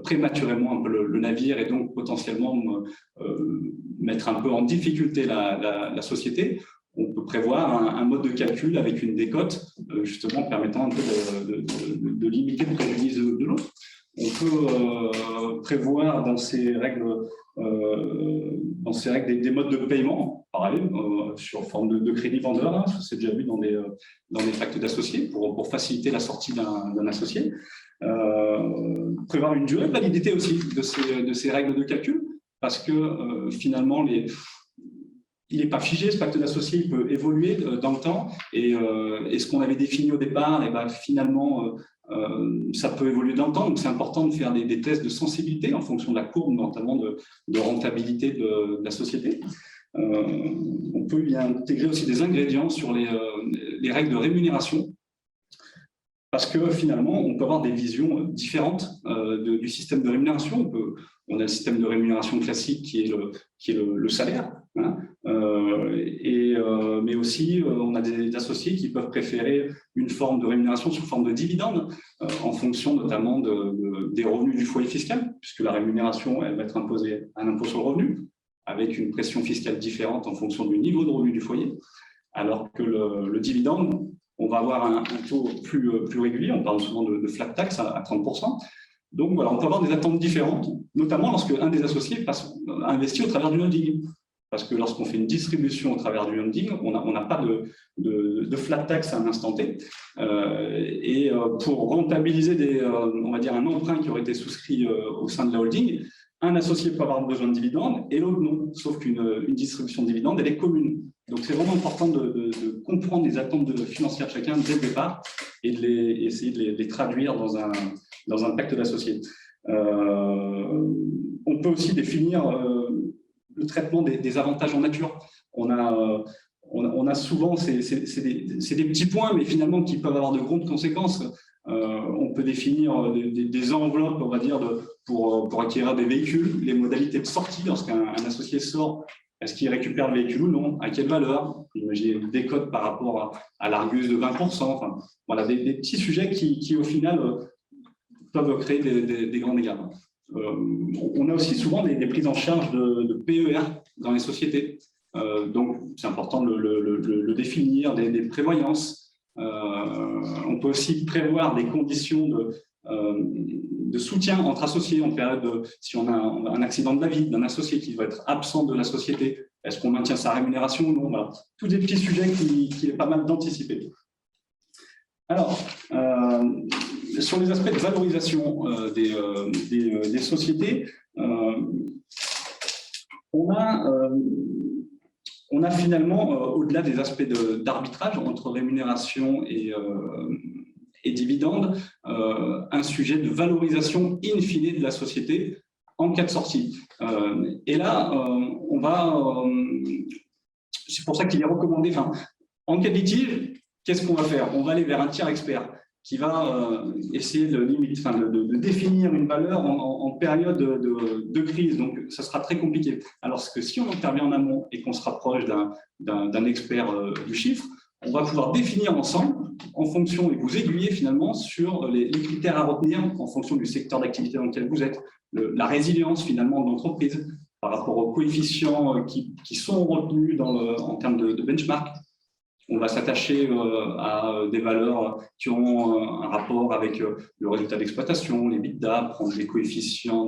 Speaker 5: prématurément un peu le navire et donc potentiellement mettre un peu en difficulté la société, on peut prévoir un mode de calcul avec une décote, justement permettant un peu de limiter le préjudice de l'autre. On peut prévoir dans ces règles des modes de paiement, pareil, sur forme de crédit vendeur, c'est déjà vu dans des pactes d'associés pour faciliter la sortie d'un associé. Prévoir une durée de validité aussi de ces règles de calcul, parce que finalement, il n'est pas figé, ce pacte d'associés, il peut évoluer dans le temps, et ce qu'on avait défini au départ, finalement, ça peut évoluer dans le temps, donc c'est important de faire des tests de sensibilité en fonction de la courbe, notamment de rentabilité de la société. On peut y intégrer aussi des ingrédients sur les règles de rémunération, parce que finalement, on peut avoir des visions différentes du système de rémunération. On a le système de rémunération classique qui est le salaire, mais aussi on a des associés qui peuvent préférer une forme de rémunération sous forme de dividende en fonction notamment des revenus du foyer fiscal, puisque la rémunération elle va être imposée à un impôt sur le revenu avec une pression fiscale différente en fonction du niveau de revenu du foyer, alors que le dividende, on va avoir un taux plus régulier, on parle souvent de flat tax à 30%. Donc voilà, on peut avoir des attentes différentes, notamment lorsque un des associés investit au travers du holding. Parce que lorsqu'on fait une distribution au travers du holding, on n'a pas de flat tax à un instant T. Et pour rentabiliser on va dire un emprunt qui aurait été souscrit au sein de la holding, un associé peut avoir besoin de dividendes et l'autre non, sauf qu'une distribution de dividendes, elle est commune. Donc c'est vraiment important de comprendre les attentes financières de chacun dès le départ et essayer de les traduire dans un pacte d'associés. On peut aussi définir le traitement des avantages en nature. On a souvent, c'est des petits points, mais finalement qui peuvent avoir de grandes conséquences. On peut définir des enveloppes, on va dire, pour acquérir des véhicules, les modalités de sortie lorsqu'un associé sort. Est-ce qu'il récupère le véhicule ou non? À quelle valeur? Imaginez des codes par rapport à l'Argus de 20%. Enfin, voilà, des petits sujets qui au final, peuvent créer des grands dégâts. On a aussi souvent des prises en charge de PER dans les sociétés. Donc, c'est important de le définir, des prévoyances. On peut aussi prévoir des conditions de soutien entre associés en période si on a un accident de la vie d'un associé qui va être absent de la société. Est-ce qu'on maintient sa rémunération ou non? Voilà. Tous des petits sujets qui est pas mal d'anticiper. Alors, sur les aspects de valorisation des sociétés, on a finalement, au-delà des aspects d'arbitrage entre rémunération et dividendes, un sujet de valorisation in fine de la société en cas de sortie. Et là, c'est pour ça qu'il est recommandé, en cas de litige, qu'est-ce qu'on va faire? On va aller vers un tiers expert qui va essayer de définir une valeur en période de crise. Donc, ça sera très compliqué. Alors que si on intervient en amont et qu'on se rapproche d'un expert du chiffre, on va pouvoir définir ensemble, en fonction, et vous aiguiller finalement sur les critères à retenir en fonction du secteur d'activité dans lequel vous êtes, la résilience finalement de l'entreprise par rapport aux coefficients qui sont retenus en termes de benchmark. On va s'attacher à des valeurs qui ont un rapport avec le résultat d'exploitation, les EBITDA, prendre des coefficients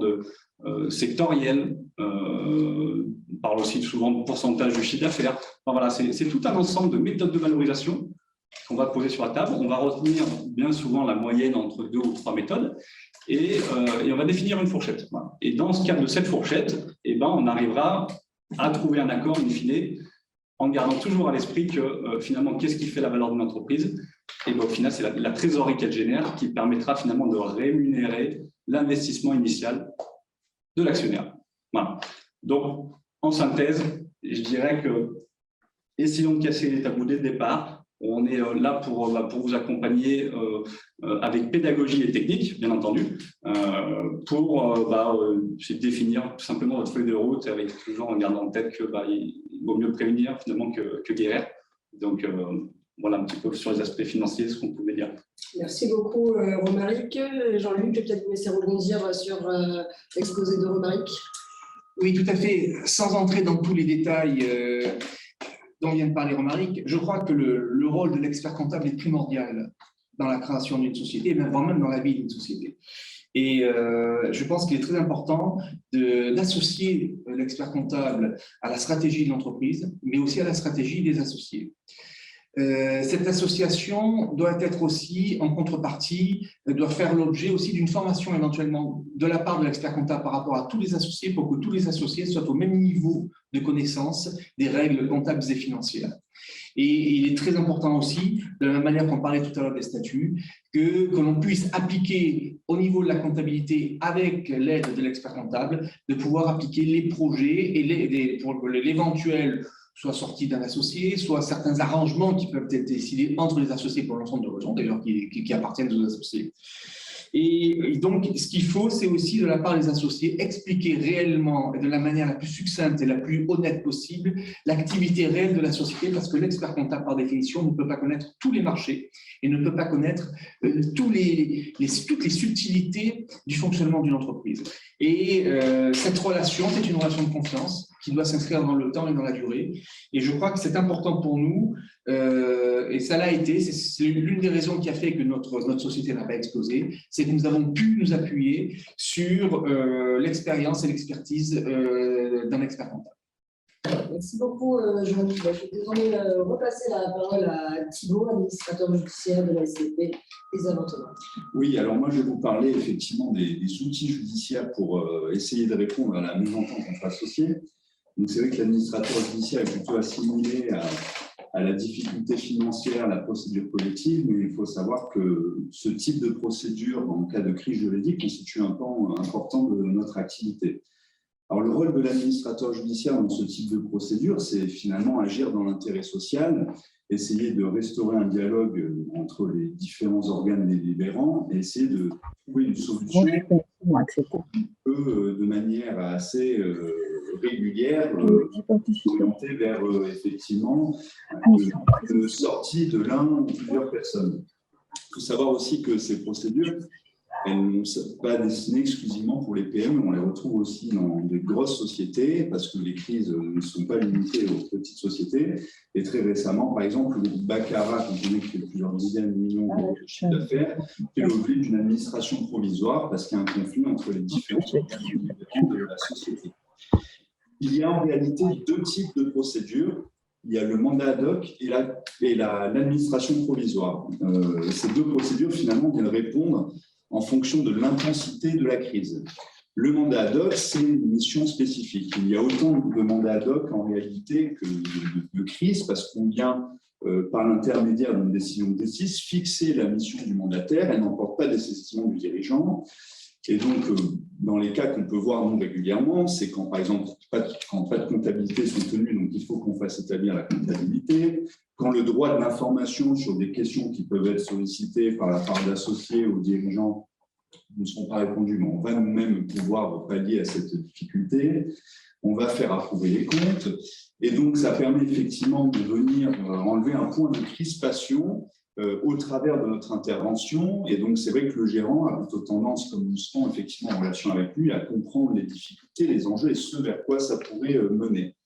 Speaker 5: sectoriels. On parle aussi souvent de pourcentage du chiffre d'affaires. Voilà, c'est tout un ensemble de méthodes de valorisation qu'on va poser sur la table. On va retenir bien souvent la moyenne entre 2 ou 3 méthodes et on va définir une fourchette. Voilà. Et dans ce cadre de cette fourchette, on arrivera à trouver un accord in fine, en gardant toujours à l'esprit que finalement, qu'est-ce qui fait la valeur d'une entreprise? Et au final, c'est la trésorerie qu'elle génère qui permettra finalement de rémunérer l'investissement initial de l'actionnaire. Voilà. Donc, en synthèse, je dirais que essayons de casser les tabous dès le départ. On est là pour vous accompagner avec pédagogie et technique, bien entendu, pour définir tout simplement votre feuille de route avec toujours en gardant en tête que il vaut mieux prévenir finalement que guérir. Donc, voilà un petit peu sur les aspects financiers, ce qu'on pouvait dire.
Speaker 4: Merci beaucoup, Romaric. Jean-Luc, peut-être vous laisser rebondir sur l'exposé de Romaric.
Speaker 3: Oui, tout à fait. Sans entrer dans tous les détails dont vient de parler Romaric, je crois que le rôle de l'expert comptable est primordial dans la création d'une société, voire même dans la vie d'une société. Et je pense qu'il est très important d'associer l'expert comptable à la stratégie de l'entreprise, mais aussi à la stratégie des associés. Cette association doit être aussi, en contrepartie, doit faire l'objet aussi d'une formation éventuellement de la part de l'expert comptable par rapport à tous les associés pour que tous les associés soient au même niveau de connaissance des règles comptables et financières. Et il est très important aussi, de la même manière qu'on parlait tout à l'heure des statuts, que l'on puisse appliquer au niveau de la comptabilité avec l'aide de l'expert comptable, de pouvoir appliquer les projets et pour l'éventuel soit sorti d'un associé, soit certains arrangements qui peuvent être décidés entre les associés pour l'ensemble de raisons, d'ailleurs, qui appartiennent aux associés. Et donc, ce qu'il faut, c'est aussi, de la part des associés, expliquer réellement et de la manière la plus succincte et la plus honnête possible l'activité réelle de la société, parce que l'expert comptable, par définition, ne peut pas connaître tous les marchés et ne peut pas connaître toutes les subtilités du fonctionnement d'une entreprise. Et cette relation, c'est une relation de confiance qui doit s'inscrire dans le temps et dans la durée. Et je crois que c'est important pour nous, et ça l'a été, c'est l'une des raisons qui a fait que notre société n'a pas explosé, c'est que nous avons pu nous appuyer sur l'expérience et l'expertise d'un expert comptable.
Speaker 4: Merci beaucoup, Jean-Luc. Je vais désormais repasser la parole à Thibault, administrateur judiciaire de la SCP des Aventements.
Speaker 5: Oui, alors moi, je vais vous parler effectivement des outils judiciaires pour essayer de répondre à la mésentente entre associés. Donc, c'est vrai que l'administrateur judiciaire est plutôt assimilé à la difficulté financière, à la procédure collective, mais il faut savoir que ce type de procédure, en cas de crise juridique, constitue un pan important de notre activité. Alors, le rôle de l'administrateur judiciaire dans ce type de procédure, c'est finalement agir dans l'intérêt social, essayer de restaurer un dialogue entre les différents organes délibérants et essayer de trouver une solution de manière assez régulière, orientée vers effectivement une sortie de l'un ou plusieurs personnes. Il faut savoir aussi que ces procédures elles ne sont pas destinées exclusivement pour les PME. On les retrouve aussi dans des grosses sociétés parce que les crises ne sont pas limitées aux petites sociétés. Et très récemment, par exemple, le Baccarat, qu'on connaît, qui fait plusieurs dizaines de millions d'euros de chiffre d'affaires, fait l'objet d'une administration provisoire parce qu'il y a un conflit entre les différents organes de la société. Il y a en réalité deux types de procédures. Il y a le mandat ad hoc et l'administration provisoire. Ces deux procédures, finalement, viennent répondre en fonction de l'intensité de la crise. Le mandat ad hoc, c'est une mission spécifique. Il y a autant de mandats ad hoc en réalité que de crise, parce qu'on vient, par l'intermédiaire d'une décision de justice, fixer la mission du mandataire. Elle n'emporte pas dessaisissement du dirigeant. Et donc, dans les cas qu'on peut voir nous régulièrement, c'est quand, par exemple, quand pas de comptabilité sont tenues, donc il faut qu'on fasse établir la comptabilité. Quand le droit de l'information sur des questions qui peuvent être sollicitées par la part d'associés ou dirigeants ne sont pas répondues, mais on va nous-mêmes pouvoir pallier à cette difficulté. On va faire approuver les comptes. Et donc, ça permet effectivement de venir enlever un point de crispation au travers de notre intervention. Et donc, c'est vrai que le gérant a plutôt tendance, comme nous serons effectivement en relation avec lui, à comprendre les difficultés, les enjeux et ce vers quoi ça pourrait mener.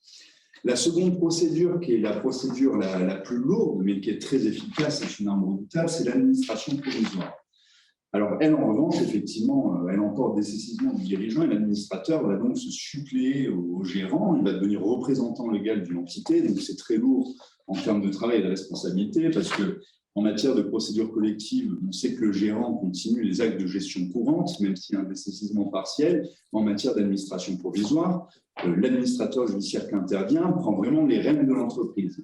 Speaker 5: La seconde procédure, qui est la procédure la plus lourde, mais qui est très efficace et finalement redoutable, c'est l'administration provisoire. Alors, elle, en revanche, effectivement, elle emporte dessaisissement du dirigeant et l'administrateur va donc se suppléer au gérant. Il va devenir représentant légal d'une entité. Donc, c'est très lourd en termes de travail et de responsabilité parce que en matière de procédure collective, on sait que le gérant continue les actes de gestion courante, même s'il y a un dessaisissement partiel. En matière d'administration provisoire, l'administrateur judiciaire qui intervient prend vraiment les rênes de l'entreprise.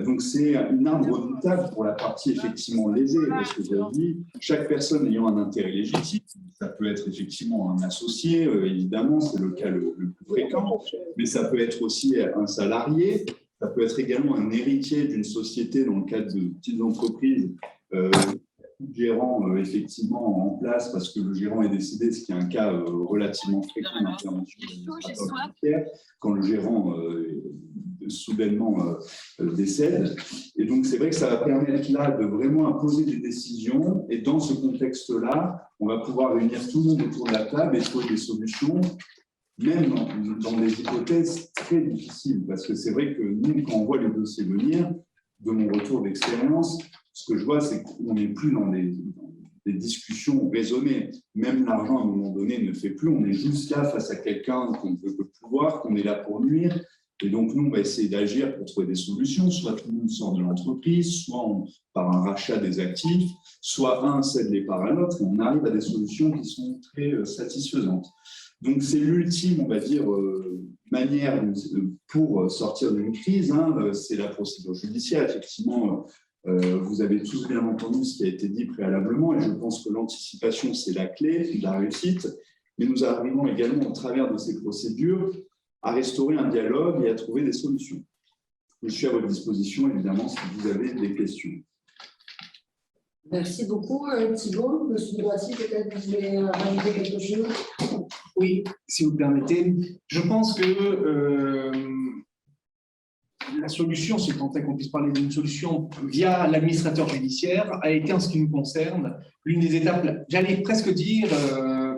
Speaker 5: Donc, c'est une arme redoutable pour la partie effectivement lésée, parce que j'ai dit, chaque personne ayant un intérêt légitime, ça peut être effectivement un associé, évidemment, c'est le cas le plus fréquent, mais ça peut être aussi un salarié. Ça peut être également un héritier d'une société dans le cadre de petites entreprises, gérant effectivement en place parce que le gérant est décédé, ce qui est un cas relativement fréquent d'intervention de l'administrateur judiciaire, quand le gérant soudainement décède. Et donc, c'est vrai que ça va permettre là de vraiment imposer des décisions. Et dans ce contexte-là, on va pouvoir réunir tout le monde autour de la table et trouver des solutions, même dans des hypothèses très difficiles, parce que c'est vrai que nous, quand on voit les dossiers venir, de mon retour d'expérience, ce que je vois, c'est qu'on n'est plus dans des discussions raisonnées. Même l'argent, à un moment donné, ne fait plus. On est juste là face à quelqu'un qu'on ne veut plus voir, qu'on est là pour nuire. Et donc, nous, on va essayer d'agir pour trouver des solutions. Soit tout le monde sort de l'entreprise, soit par un rachat des actifs, soit un cède les parts à l'autre, et on arrive à des solutions qui sont très satisfaisantes. Donc, c'est l'ultime, on va dire, manière pour sortir d'une crise. C'est la procédure judiciaire. Effectivement, vous avez tous bien entendu ce qui a été dit préalablement, et je pense que l'anticipation, c'est la clé de la réussite. Mais nous arrivons également, au travers de ces procédures, à restaurer un dialogue et à trouver des solutions. Je suis à votre disposition, évidemment, si vous avez des questions.
Speaker 4: Merci beaucoup, Thibault. Monsieur Droitier, peut-être vous voulez rajouter quelque chose?
Speaker 3: Oui, si vous le permettez. Je pense que la solution, si tant est qu'on puisse parler d'une solution via l'administrateur judiciaire, a été, en ce qui nous concerne, l'une des étapes, j'allais presque dire,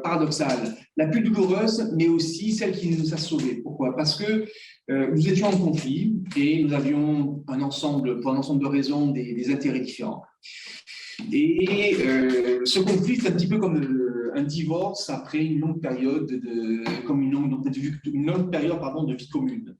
Speaker 3: paradoxales, la plus douloureuse, mais aussi celle qui nous a sauvés. Pourquoi? Parce que nous étions en conflit et nous avions pour un ensemble de raisons, des intérêts différents. Et ce conflit, c'est un petit peu comme un divorce après une longue période de vie commune.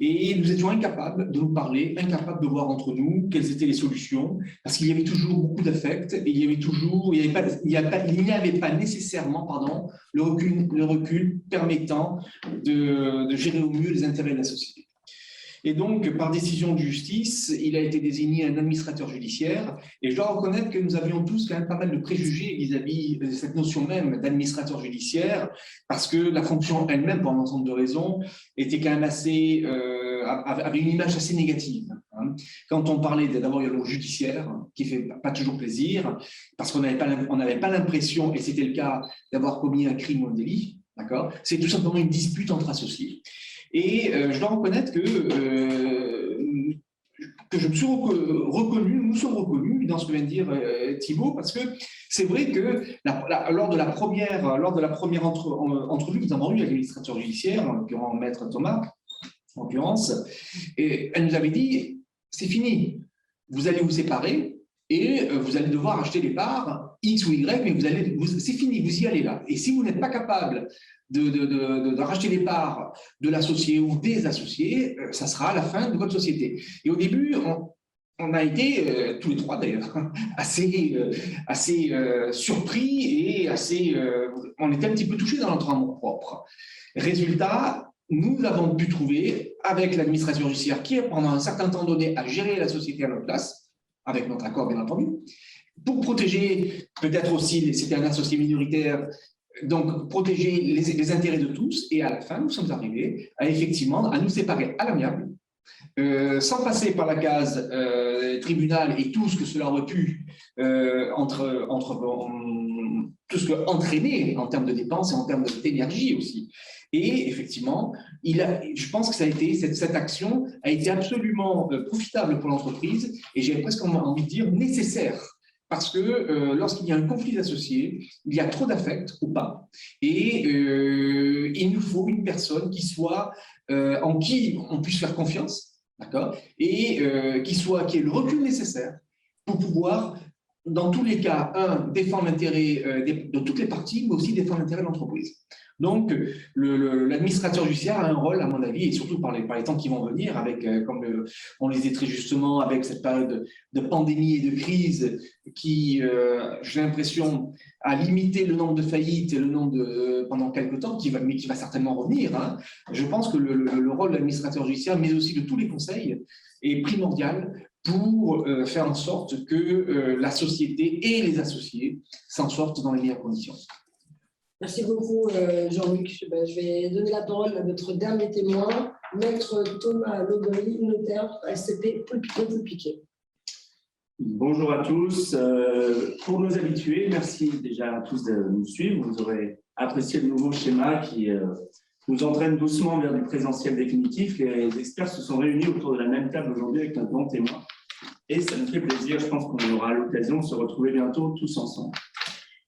Speaker 3: Et nous étions incapables de nous parler, incapables de voir entre nous quelles étaient les solutions, parce qu'il y avait toujours beaucoup d'affect et il n'y avait pas nécessairement le recul permettant de gérer au mieux les intérêts de la société. Et donc, par décision de justice, il a été désigné un administrateur judiciaire. Et je dois reconnaître que nous avions tous quand même pas mal de préjugés vis-à-vis de cette notion même d'administrateur judiciaire, parce que la fonction elle-même, pour un ensemble de raisons, était quand même avait une image assez négative. Quand on parlait d'abord, il y a le judiciaire, qui ne fait pas toujours plaisir, parce qu'on n'avait pas l'impression, et c'était le cas, d'avoir commis un crime ou un délit. D'accord ? C'est tout simplement une dispute entre associés. Et je dois reconnaître que que je me suis reconnu, nous sommes reconnus dans ce que vient de dire Thibaut, parce que c'est vrai que lors de la première entrevue que nous avons eue avec l'administrateur judiciaire, en l'occurrence Maître Thomas, en l'occurrence, et elle nous avait dit, c'est fini, vous allez vous séparer et vous allez devoir acheter les parts X ou Y, mais c'est fini, vous y allez là. Et si vous n'êtes pas capable de racheter les parts de l'associé ou des associés, ça sera la fin de votre société. Et au début, on a été, tous les trois d'ailleurs, assez surpris et on était un petit peu touchés dans notre amour propre. Résultat, nous avons pu trouver, avec l'administration judiciaire qui, pendant un certain temps donné, a géré la société à notre place, avec notre accord bien entendu, pour protéger peut-être aussi, c'était un associé minoritaire, donc protéger les intérêts de tous. Et à la fin, nous sommes arrivés à nous séparer à l'amiable, sans passer par la case tribunal et tout ce que cela aurait pu tout ce que entraîner en termes de dépenses et en termes d'énergie aussi. Et effectivement, je pense que cette action a été absolument profitable pour l'entreprise et j'ai presque envie de dire nécessaire. Parce que lorsqu'il y a un conflit d'associés, il y a trop d'affect ou pas. Et il nous faut une personne qui soit en qui on puisse faire confiance, d'accord, et qui ait le recul nécessaire pour pouvoir, dans tous les cas, défendre l'intérêt de toutes les parties, mais aussi défendre l'intérêt de l'entreprise. Donc, l'administrateur judiciaire a un rôle, à mon avis, et surtout par les temps qui vont venir, comme on les disait très justement, avec cette période de pandémie et de crise qui, j'ai l'impression, a limité le nombre de faillites et le nombre pendant quelques temps, mais qui va certainement revenir. Hein. Je pense que le rôle de l'administrateur judiciaire, mais aussi de tous les conseils, est primordial pour faire en sorte que la société et les associés s'en sortent dans les meilleures conditions.
Speaker 4: Merci beaucoup, Jean-Luc. Je vais donner la parole à notre dernier témoin, Maître Thomas Logoli, notaire SCP Pulpiquet.
Speaker 6: Bonjour à tous. Pour nos habitués, merci déjà à tous de nous suivre. Vous aurez apprécié le nouveau schéma qui nous entraîne doucement vers du présentiel définitif. Les experts se sont réunis autour de la même table aujourd'hui avec un grand témoin. Et ça nous fait plaisir. Je pense qu'on aura l'occasion de se retrouver bientôt tous ensemble.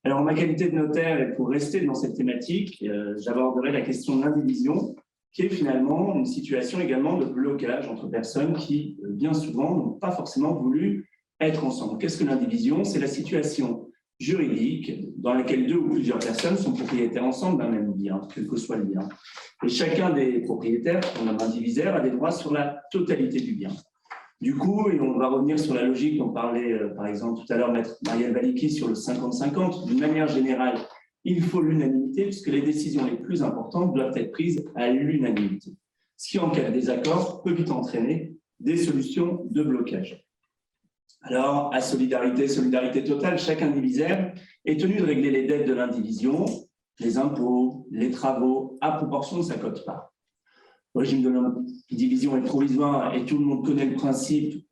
Speaker 6: Alors, en ma qualité de notaire, et pour rester dans cette thématique, j'aborderai la question de l'indivision, qui est finalement une situation également de blocage entre personnes qui, bien souvent, n'ont pas forcément voulu être ensemble. Qu'est-ce que l'indivision? C'est la situation juridique dans laquelle deux ou plusieurs personnes sont propriétaires ensemble d'un même bien, quel que soit le bien. Et chacun des propriétaires, on a un indivisaire, a des droits sur la totalité du bien. Du coup, et on va revenir sur la logique dont parlait par exemple tout à l'heure Maître Marielle Valicki sur le 50-50, d'une manière générale, il faut l'unanimité puisque les décisions les plus importantes doivent être prises à l'unanimité. Ce qui, en cas de désaccord, peut vite entraîner des solutions de blocage. Alors, à solidarité totale, chaque indivisaire est tenu de régler les dettes de l'indivision, les impôts, les travaux, à proportion de sa quote-part. Le régime de l'indivision est provisoire et tout le monde connaît le principe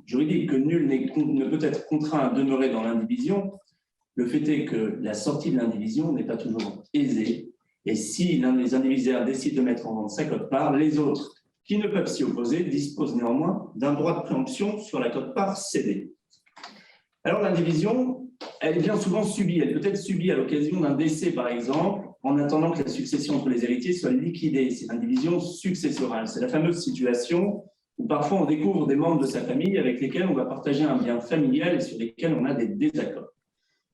Speaker 6: juridique que nul ne peut être contraint à demeurer dans l'indivision. Le fait est que la sortie de l'indivision n'est pas toujours aisée et si l'un des indivisaires décide de mettre en vente sa quote-part, les autres qui ne peuvent s'y opposer disposent néanmoins d'un droit de préemption sur la quote-part cédée. Alors l'indivision, elle est bien souvent subie. Elle peut être subie à l'occasion d'un décès, par exemple, en attendant que la succession entre les héritiers soit liquidée. C'est l'indivision successorale. C'est la fameuse situation où parfois on découvre des membres de sa famille avec lesquels on va partager un bien familial et sur lesquels on a des désaccords.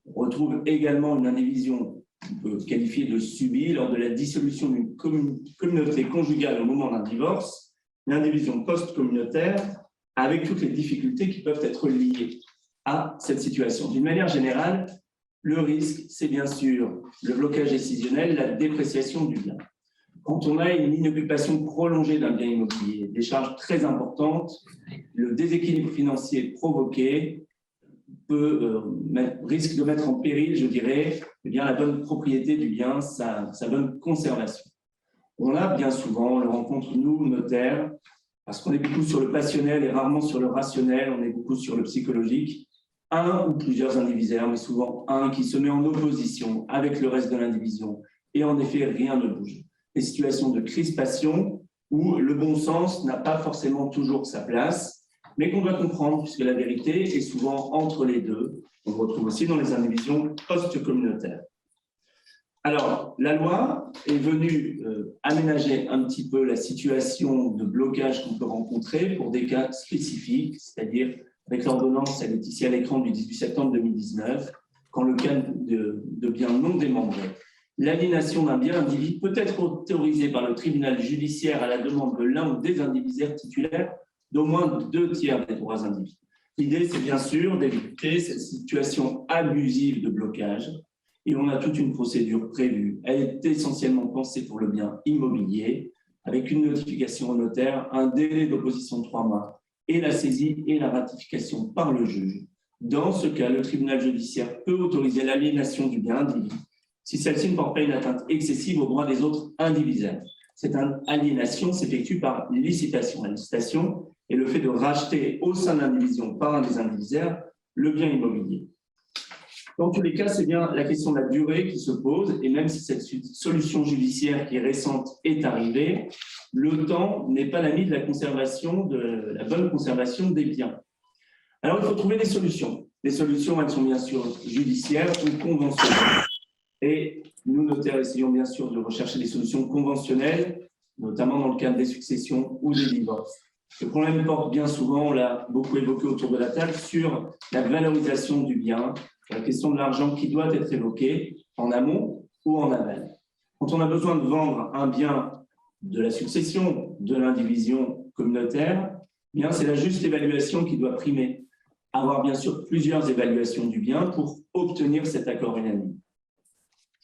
Speaker 6: On retrouve également une indivision qu'on peut qualifier de subie lors de la dissolution d'une communauté conjugale au moment d'un divorce, l'indivision post-communautaire avec toutes les difficultés qui peuvent être liées à cette situation. D'une manière générale, le risque, c'est bien sûr le blocage décisionnel, la dépréciation du bien. Quand on a une inoccupation prolongée d'un bien immobilier, des charges très importantes, le déséquilibre financier provoqué risque de mettre en péril, je dirais, eh bien, la bonne propriété du bien, sa bonne conservation. On a bien souvent, on le rencontre nous, notaires, parce qu'on est beaucoup sur le passionnel et rarement sur le rationnel, on est beaucoup sur le psychologique, un ou plusieurs indivisaires, mais souvent un qui se met en opposition avec le reste de l'indivision. Et en effet, rien ne bouge. Des situations de crispation où le bon sens n'a pas forcément toujours sa place mais qu'on doit comprendre puisque la vérité est souvent entre les deux. On le retrouve aussi dans les indivisions post-communautaires. Alors, la loi est venue aménager un petit peu la situation de blocage qu'on peut rencontrer pour des cas spécifiques, c'est-à-dire avec l'ordonnance, elle est ici à l'écran du 18 septembre 2019, quand le cas de biens non démembrés. L'aliénation d'un bien indivis peut être autorisée par le tribunal judiciaire à la demande de l'un ou des indivisaires titulaires d'au moins 2/3 des droits indivis. L'idée, c'est bien sûr d'éviter cette situation abusive de blocage. Et on a toute une procédure prévue. Elle est essentiellement pensée pour le bien immobilier, avec une notification au notaire, un délai d'opposition de 3 mois et la saisie et la ratification par le juge. Dans ce cas, le tribunal judiciaire peut autoriser l'aliénation du bien indivis si celle-ci ne porte pas une atteinte excessive aux droits des autres indivisaires. Cette aliénation s'effectue par licitation. La licitation est le fait de racheter au sein de l'indivision par un des indivisaires le bien immobilier. Dans tous les cas, c'est bien la question de la durée qui se pose, et même si cette solution judiciaire qui est récente est arrivée, le temps n'est pas l'ami de la conservation, de la bonne conservation des biens. Alors, il faut trouver des solutions. Les solutions, elles sont bien sûr judiciaires ou conventionnelles. Et nous, notaires, essayons bien sûr de rechercher des solutions conventionnelles, notamment dans le cadre des successions ou des divorces. Le problème porte bien souvent, on l'a beaucoup évoqué autour de la table, sur la valorisation du bien, la question de l'argent qui doit être évoquée en amont ou en aval. Quand on a besoin de vendre un bien de la succession, de l'indivision communautaire, bien c'est la juste évaluation qui doit primer. Avoir bien sûr plusieurs évaluations du bien pour obtenir cet accord unanime.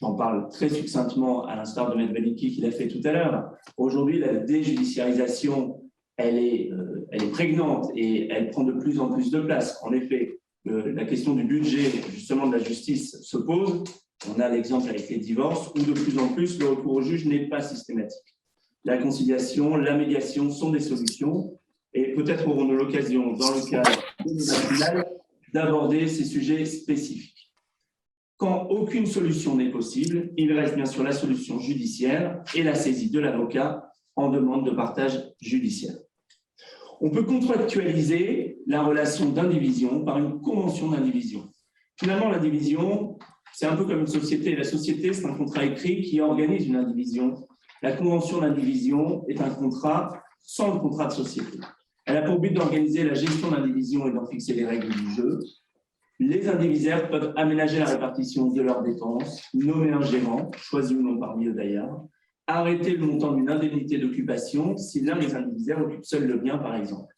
Speaker 6: J'en parle très succinctement à l'instar de M. Veliki qui l'a fait tout à l'heure. Aujourd'hui, la déjudiciarisation, elle est prégnante et elle prend de plus en plus de place. En effet, la question du budget, justement, de la justice se pose. On a l'exemple avec les divorces où de plus en plus le recours au juge n'est pas systématique. La conciliation, la médiation sont des solutions et peut-être aurons-nous l'occasion, dans le cadre national, d'aborder ces sujets spécifiques. Quand aucune solution n'est possible, il reste bien sûr la solution judiciaire et la saisie de l'avocat en demande de partage judiciaire. On peut contractualiser la relation d'indivision par une convention d'indivision. Finalement, l'indivision, c'est un peu comme une société. La société, c'est un contrat écrit qui organise une indivision. La convention d'indivision est un contrat sans le contrat de société. Elle a pour but d'organiser la gestion d'indivision et d'en fixer les règles du jeu. Les indivisaires peuvent aménager la répartition de leurs dépenses, nommer un gérant, choisi ou non parmi eux d'ailleurs, arrêter le montant d'une indemnité d'occupation si l'un des indivisaires occupe seul le bien, par exemple.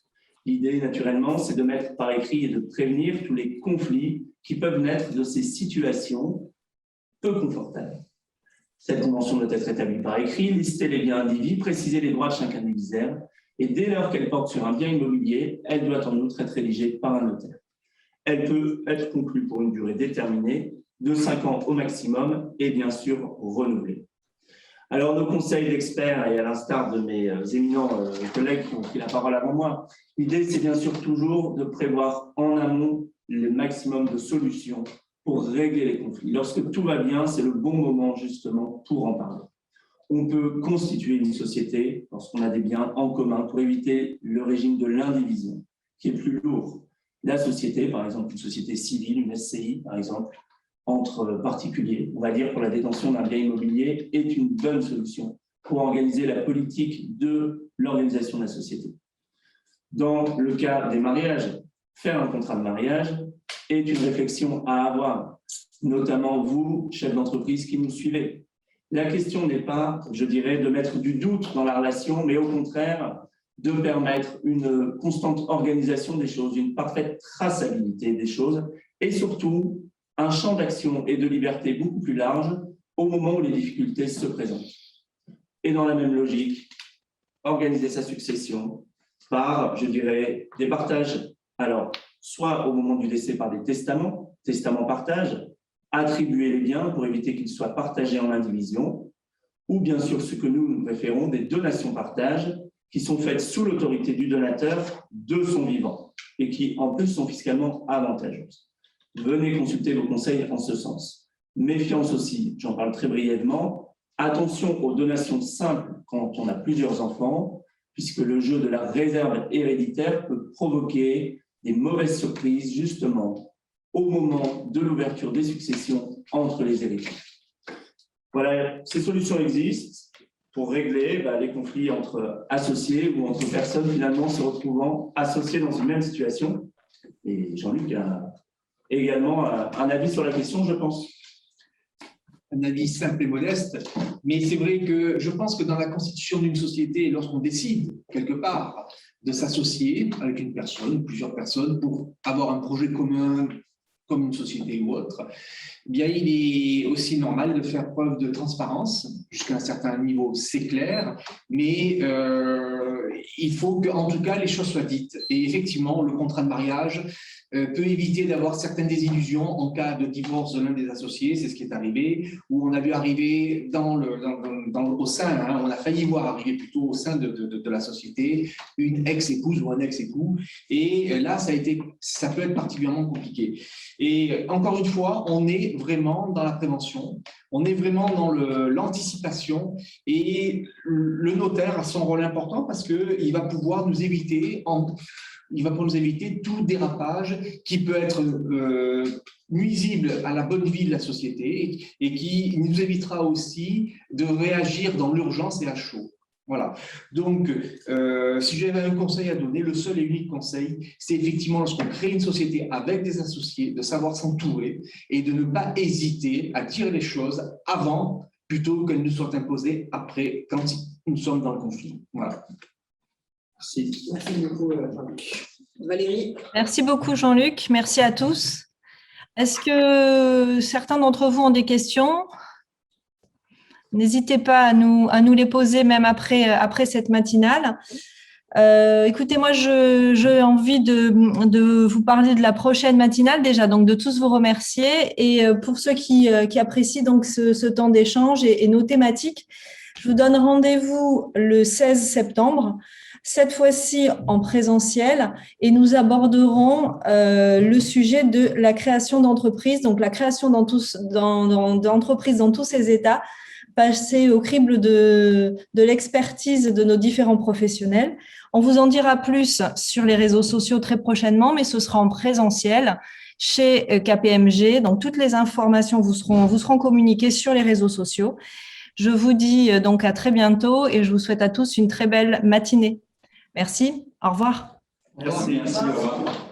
Speaker 6: L'idée, naturellement, c'est de mettre par écrit et de prévenir tous les conflits qui peuvent naître de ces situations peu confortables. Cette convention doit être établie par écrit, lister les biens indivis, préciser les droits de chaque indivisaire, et dès lors qu'elle porte sur un bien immobilier, elle doit en outre être rédigée par un notaire. Elle peut être conclue pour une durée déterminée, de 5 ans au maximum, et bien sûr renouvelée. Alors, nos conseils d'experts, et à l'instar de mes éminents collègues qui ont pris la parole avant moi, l'idée, c'est bien sûr toujours de prévoir en amont le maximum de solutions pour régler les conflits. Lorsque tout va bien, c'est le bon moment justement pour en parler. On peut constituer une société lorsqu'on a des biens en commun pour éviter le régime de l'indivision, qui est plus lourd. La société, par exemple, une société civile, une SCI, par exemple, entre particuliers, on va dire pour la détention d'un bien immobilier, est une bonne solution pour organiser la politique de l'organisation de la société. Dans le cas des mariages, faire un contrat de mariage est une réflexion à avoir, notamment vous, chefs d'entreprise qui nous suivez. La question n'est pas, je dirais, de mettre du doute dans la relation, mais au contraire, de permettre une constante organisation des choses, une parfaite traçabilité des choses et surtout un champ d'action et de liberté beaucoup plus large au moment où les difficultés se présentent. Et dans la même logique, organiser sa succession par, je dirais, des partages. Alors, soit au moment du décès par des testaments partage, attribuer les biens pour éviter qu'ils soient partagés en indivision, ou bien sûr ce que nous préférons, des donations partage, qui sont faites sous l'autorité du donateur de son vivant et qui, en plus, sont fiscalement avantageuses. Venez consulter vos conseils en ce sens. Méfiance aussi, j'en parle très brièvement. Attention aux donations simples quand on a plusieurs enfants, puisque le jeu de la réserve héréditaire peut provoquer des mauvaises surprises, justement, au moment de l'ouverture des successions entre les héritiers. Voilà, ces solutions existent pour régler les conflits entre associés ou entre personnes finalement se retrouvant associées dans une même situation. Et Jean-Luc a également un avis sur la question, je pense.
Speaker 3: Un avis simple et modeste, mais c'est vrai que je pense que dans la constitution d'une société, lorsqu'on décide quelque part de s'associer avec une personne ou plusieurs personnes pour avoir un projet commun, comme une société ou autre, eh bien, il est aussi normal de faire preuve de transparence. Jusqu'à un certain niveau, c'est clair, mais il faut qu'en tout cas, les choses soient dites. Et effectivement, le contrat de mariage peut éviter d'avoir certaines désillusions en cas de divorce de l'un des associés. C'est ce qui est arrivé, où on a vu arriver au sein, on a failli voir arriver plutôt au sein de la société, une ex-épouse ou un ex-époux. Et là, ça peut être particulièrement compliqué. Et encore une fois, on est vraiment dans la prévention, on est vraiment dans l'anticipation, et le notaire a son rôle important parce qu'il va pouvoir nous éviter tout dérapage qui peut être nuisible à la bonne vie de la société et qui nous évitera aussi de réagir dans l'urgence et à chaud. Voilà. Donc, si j'avais un conseil à donner, le seul et unique conseil, c'est effectivement lorsqu'on crée une société avec des associés, de savoir s'entourer et de ne pas hésiter à dire les choses avant plutôt qu'elles nous soient imposées après, quand nous sommes dans le conflit. Voilà.
Speaker 6: Merci.
Speaker 4: Merci beaucoup, Jean-Luc. Valérie.
Speaker 1: Merci beaucoup, Jean-Luc. Merci à tous. Est-ce que certains d'entre vous ont des questions ? N'hésitez pas à nous les poser même après cette matinale. Écoutez, moi, j'ai envie de vous parler de la prochaine matinale déjà, donc de tous vous remercier. Et pour ceux qui apprécient donc ce temps d'échange et nos thématiques, je vous donne rendez-vous le 16 septembre, cette fois-ci en présentiel, et nous aborderons le sujet de la création d'entreprises, donc la création d'entreprises dans tous ces états, passer au crible de l'expertise de nos différents professionnels. On vous en dira plus sur les réseaux sociaux très prochainement, mais ce sera en présentiel chez KPMG. Donc, toutes les informations vous seront communiquées sur les réseaux sociaux. Je vous dis donc à très bientôt et je vous souhaite à tous une très belle matinée. Merci. Au revoir.
Speaker 6: Merci. Au revoir.